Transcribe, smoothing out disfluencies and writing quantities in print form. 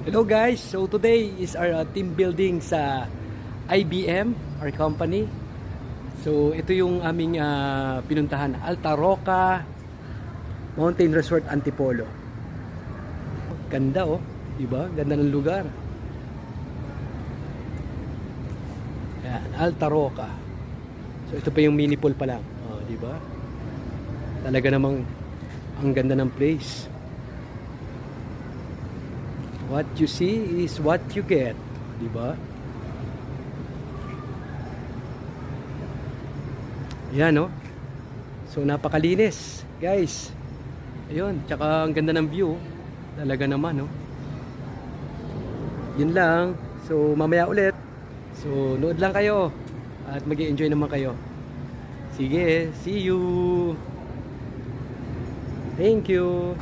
Hello guys, so today is our team building sa IBM, our company. So ito yung aming pinuntahan, Alta Roca Mountain Resort Antipolo. Ganda oh, diba? Ganda ng lugar. Yan, Alta Roca. So ito pa yung mini pool pa lang. Oh, diba? Talaga namang ang ganda ng place. What you see is what you get, di ba? Yan, no? So napakalinis, guys. Ayun, tsaka ang ganda ng view. Talaga naman, no? Yun lang. So mamaya ulit. So nood lang kayo at mag-i-enjoy naman kayo. Sige, see you. Thank you.